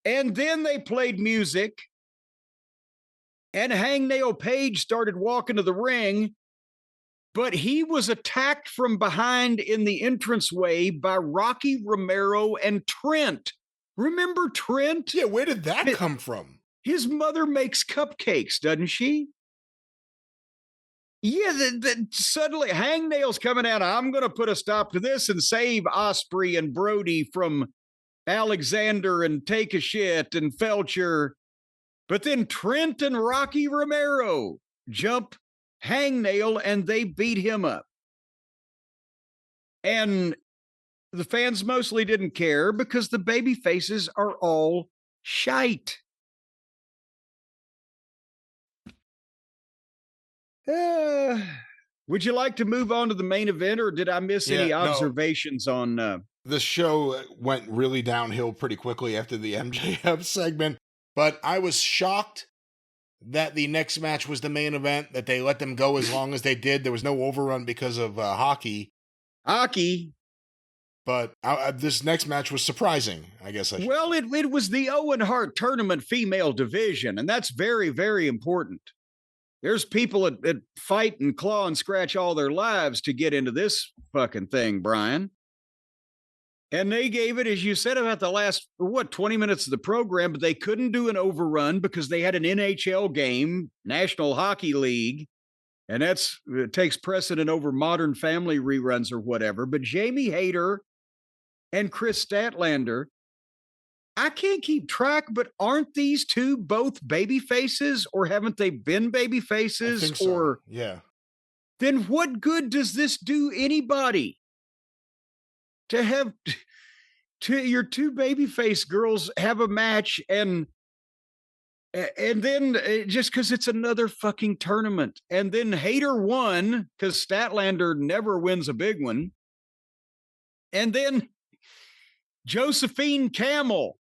And then they played music, and Hangnail Page started walking to the ring, but he was attacked from behind in the entranceway by Rocky Romero and Trent. Remember Trent? Yeah, where did that come from? His mother makes cupcakes, doesn't she? Yeah, suddenly Hangnail's coming out. I'm going to put a stop to this and save Ospreay and Brody from Alexander and Take a Shit and Felcher. But then Trent and Rocky Romero jump Hangnail and they beat him up. And the fans mostly didn't care because the baby faces are all shite. Would you like to move on to the main event, or did I miss any observations on? The show went really downhill pretty quickly after the MJF segment, but I was shocked that the next match was the main event, that they let them go as long as they did. There was no overrun because of hockey. But this next match was surprising, I guess. Well, it was the Owen Hart Tournament female division, and that's very, very important. There's people that fight and claw and scratch all their lives to get into this fucking thing, Brian. And they gave it, as you said, about the last, 20 minutes of the program, but they couldn't do an overrun because they had an NHL game, National Hockey League, and it takes precedent over Modern Family reruns or whatever. But Jamie Hayter and Chris Statlander, I can't keep track, but aren't these two both baby faces, or haven't they been baby faces? I think so. Or yeah. Then what good does this do anybody? To have your two babyface girls have a match and then just because it's another fucking tournament. And then Hayter won because Statlander never wins a big one. And then Josephine Camel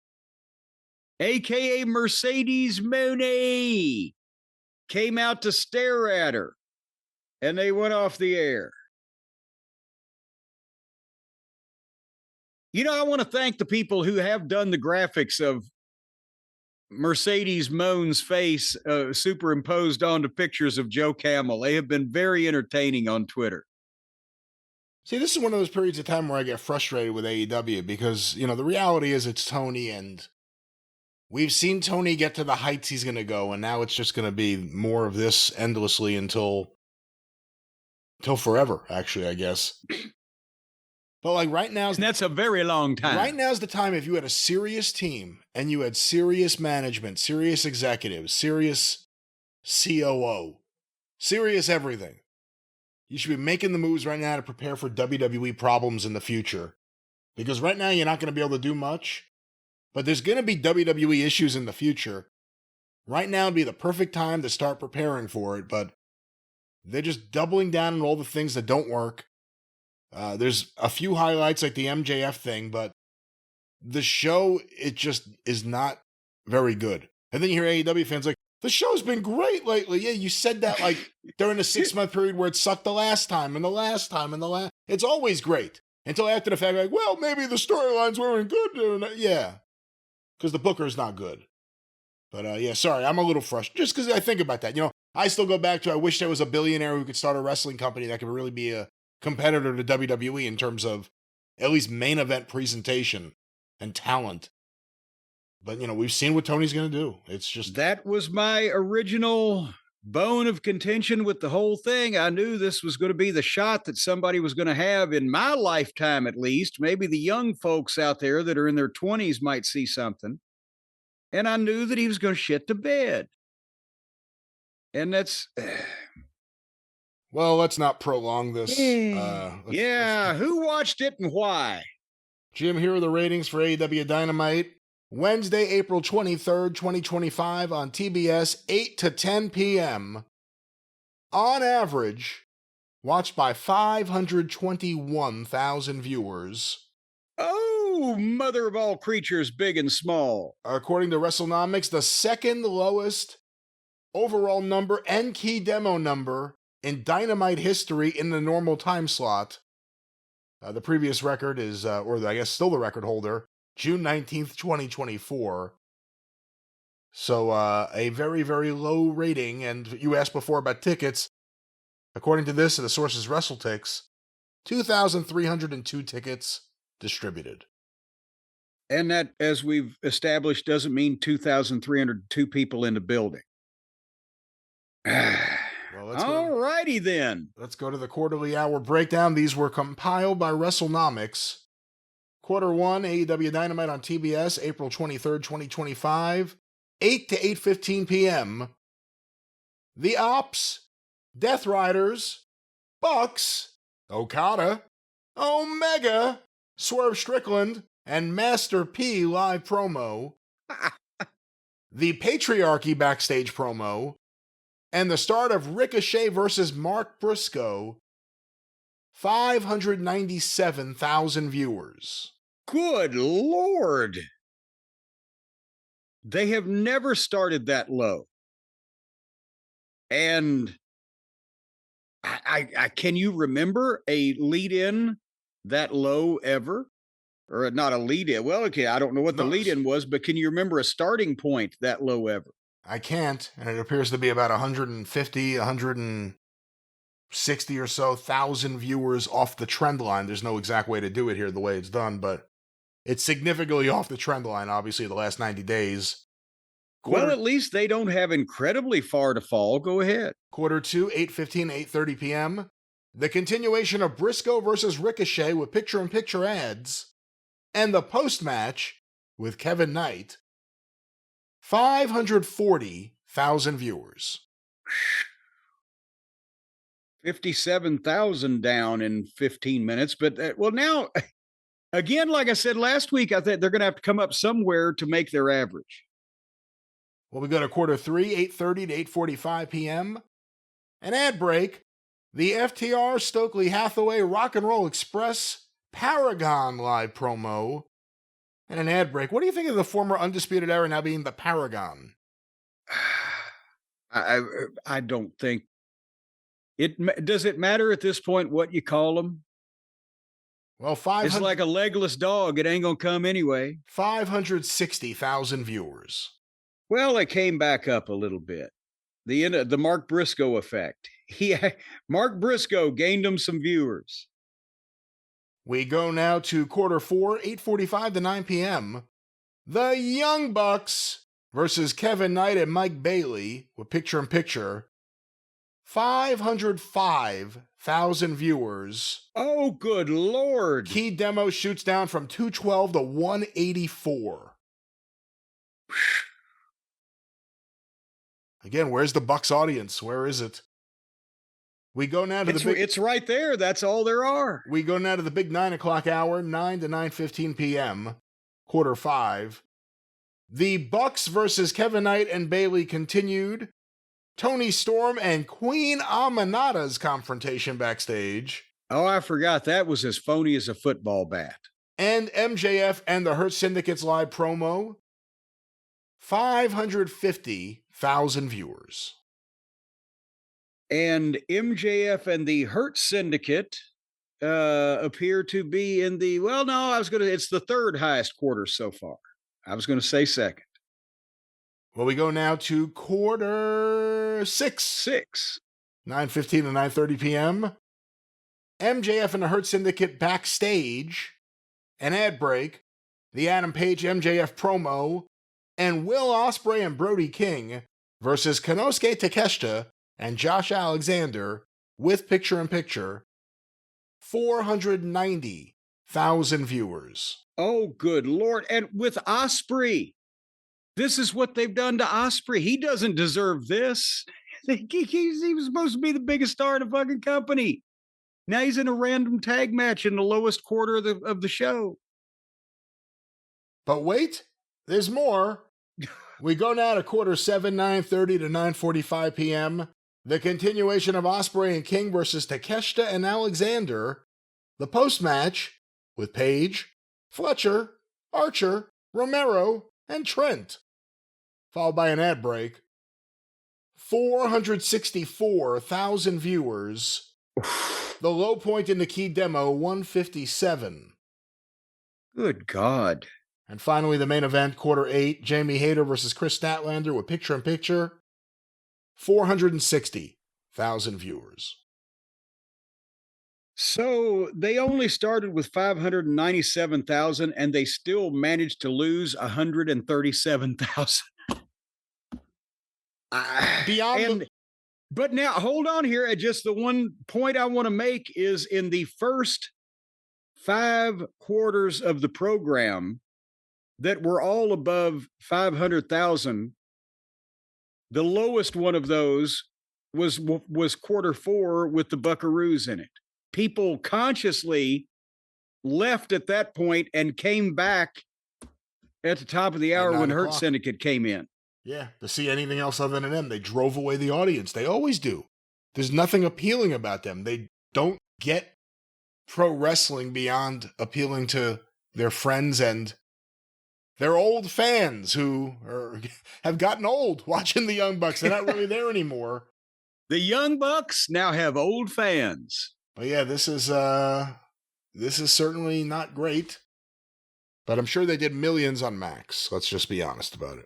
a.k.a. Mercedes Mooney, came out to stare at her, and they went off the air. You know, I want to thank the people who have done the graphics of Mercedes Moan's face superimposed onto pictures of Joe Camel. They have been very entertaining on Twitter. See, this is one of those periods of time where I get frustrated with AEW because, you know, the reality is it's Tony, and we've seen Tony get to the heights he's going to go, and now it's just going to be more of this endlessly until forever, actually, I guess. But like right now, that's a very long time. Right now's the time if you had a serious team and you had serious management, serious executives, serious COO, serious everything. You should be making the moves right now to prepare for WWE problems in the future. Because right now you're not going to be able to do much, but there's going to be WWE issues in the future. Right now would be the perfect time to start preparing for it, but they're just doubling down on all the things that don't work. There's a few highlights like the MJF thing, but the show, it just is not very good. And then you hear AEW fans like, the show's been great lately. Yeah, you said that like during the 6-month period where it sucked the last time and the last time and the last. It's always great. Until after the fact, like, well, maybe the storylines weren't good. Yeah, because the booker's not good. But yeah, sorry, I'm a little frustrated just because I think about that. You know, I still go back to I wish there was a billionaire who could start a wrestling company that could really be a competitor to WWE in terms of at least main event presentation and talent. But, you know, we've seen what Tony's going to do. It's just... That was my original bone of contention with the whole thing. I knew this was going to be the shot that somebody was going to have in my lifetime, at least. Maybe the young folks out there that are in their 20s might see something. And I knew that he was going to shit the bed. And that's... Well, let's not prolong this. Let's... Who watched it and why? Jim, here are the ratings for AEW Dynamite. Wednesday, April 23rd, 2025 on TBS, 8 to 10 p.m. On average, watched by 521,000 viewers. Oh, mother of all creatures, big and small. According to WrestleNomics, the second lowest overall number and key demo number in Dynamite history in the normal time slot. The previous record is, or I guess still the record holder, June 19th, 2024. So a very, very low rating. And you asked before about tickets. According to this, the source is WrestleTix, 2,302 tickets distributed. And that, as we've established, doesn't mean 2,302 people in the building. Well, all righty then. Let's go to the quarterly hour breakdown. These were compiled by WrestleNomics. Quarter 1, AEW Dynamite on TBS, April 23rd, 2025, 8 to 8:15 p.m. The Ops, Death Riders, Bucks, Okada, Omega, Swerve Strickland, and Master P live promo. The Patriarchy backstage promo. And the start of Ricochet versus Mark Briscoe, 597,000 viewers. Good Lord. They have never started that low. And I can you remember a lead-in that low ever? Or not a lead-in. Well, okay, I don't know what the lead-in was, but can you remember a starting point that low ever? I can't, and it appears to be about 150, 160 or so thousand viewers off the trend line. There's no exact way to do it here the way it's done, but it's significantly off the trend line, obviously, the last 90 days. Well, at least they don't have incredibly far to fall. Go ahead. Quarter 2, 8:15, 8:30 p.m. The continuation of Briscoe versus Ricochet with picture-in-picture ads, and the post-match with Kevin Knight. 540,000 viewers. 57,000 down in 15 minutes. But, well, now, again, like I said last week, I think they're going to have to come up somewhere to make their average. Well, we go to quarter 3, 8:30 to 8:45 p.m. An ad break. The FTR Stokely Hathaway Rock and Roll Express Paragon live promo. and an ad break. What do you think of the former Undisputed Era now being the Paragon? I don't think does it matter at this point what you call them? Well, It's like a legless dog. It ain't gonna come anyway. 560,000 viewers. Well, it came back up a little bit. The Mark Briscoe effect. Mark Briscoe gained him some viewers. We go now to quarter 4, 8:45 to 9 p.m. The Young Bucks versus Kevin Knight and Mike Bailey with picture-in-picture. 505,000 viewers. Oh, good Lord. Key demo shoots down from 212 to 184. Again, where's the Bucks audience? Where is it? We go now to it's right there. That's all there are. We go now to the big 9 o'clock hour, 9 to 9:15 p.m., quarter 5. The Bucks versus Kevin Knight and Bailey continued. Tony Storm and Queen Aminata's confrontation backstage. Oh, I forgot. That was as phony as a football bat. And MJF and the Hurt Syndicate's live promo. 550,000 viewers. And MJF and the Hurt Syndicate appear to be in the, it's the third highest quarter so far. I was going to say second. Well, we go now to quarter 6. 9:15 to 9:30 p.m. MJF and the Hurt Syndicate backstage. An ad break. The Adam Page MJF promo. And Will Ospreay and Brody King versus Konosuke Takeshita and Josh Alexander with picture-in-picture. 490,000 viewers. Oh, good Lord. And with Ospreay. This is what they've done to Ospreay. He doesn't deserve this. He was supposed to be the biggest star in the fucking company. Now he's in a random tag match in the lowest quarter of the show. But wait, there's more. We go now to quarter 7, 9:30 to 9:45 p.m. The continuation of Ospreay and King versus Takeshita and Alexander. The post-match with Page, Fletcher, Archer, Romero, and Trent. Followed by an ad break. 464,000 viewers. The low point in the key demo, 157. Good God. And finally, the main event, quarter 8, Jamie Hayter versus Chris Statlander with picture-in-picture. 460,000 viewers. So they only started with 597,000 and they still managed to lose 137,000. But now hold on here. Just the one point I want to make is in the first 5 quarters of the program that were all above 500,000. The lowest one of those was quarter 4 with the Buckaroos in it. People consciously left at that point and came back at the top of the hour when Hurt Syndicate came in. Yeah, to see anything else other than them. They drove away the audience. They always do. There's nothing appealing about them. They don't get pro wrestling beyond appealing to their friends and their old fans who have gotten old watching the Young Bucks. They're not really there anymore. The Young Bucks now have old fans. But yeah, this is certainly not great. But I'm sure they did millions on Max. Let's just be honest about it.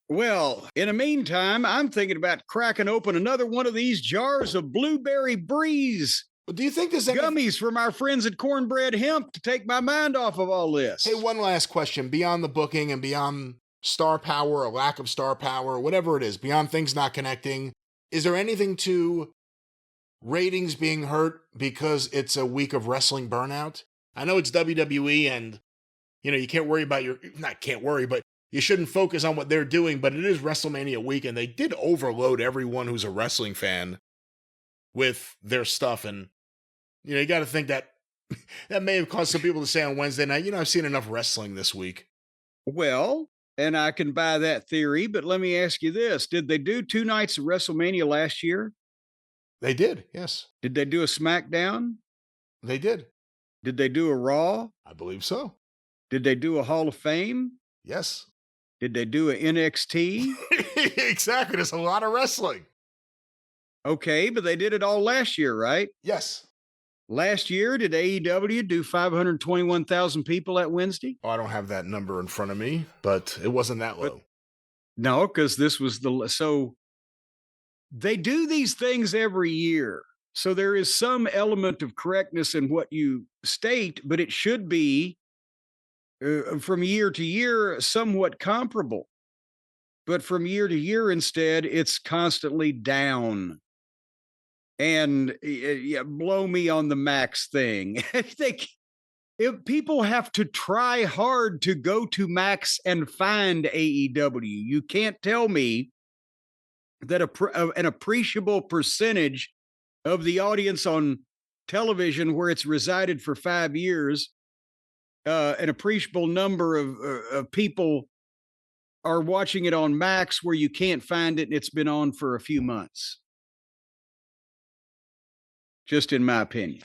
Well, in the meantime, I'm thinking about cracking open another one of these jars of Blueberry Breeze. Do you think there's gummies from our friends at Cornbread Hemp to take my mind off of all this? Hey, one last question. Beyond the booking and beyond star power or lack of star power, whatever it is, beyond things not connecting, is there anything to ratings being hurt because it's a week of wrestling burnout? I know it's WWE and, you can't worry about but you shouldn't focus on what they're doing, but it is WrestleMania week, and they did overload everyone who's a wrestling fan with their stuff. And, you got to think that that may have caused some people to say on Wednesday night, I've seen enough wrestling this week. Well, and I can buy that theory, but let me ask you this. Did they do 2 nights of WrestleMania last year? They did, yes. Did they do a SmackDown? They did. Did they do a Raw? I believe so. Did they do a Hall of Fame? Yes. Did they do an NXT? Exactly. There's a lot of wrestling. Okay, but they did it all last year, right? Yes. Last year, did AEW do 521,000 people at Wednesday? Oh, I don't have that number in front of me, but it wasn't that low. No, because this was so they do these things every year. So there is some element of correctness in what you state, but it should be from year to year somewhat comparable. But from year to year, instead, it's constantly down. And yeah, blow me on the max thing. If people have to try hard to go to Max and find AEW, you can't tell me that an appreciable percentage of the audience on television, where it's resided for 5 years, an appreciable number of people are watching it on Max, where you can't find it and it's been on for a few months. Just in my opinion.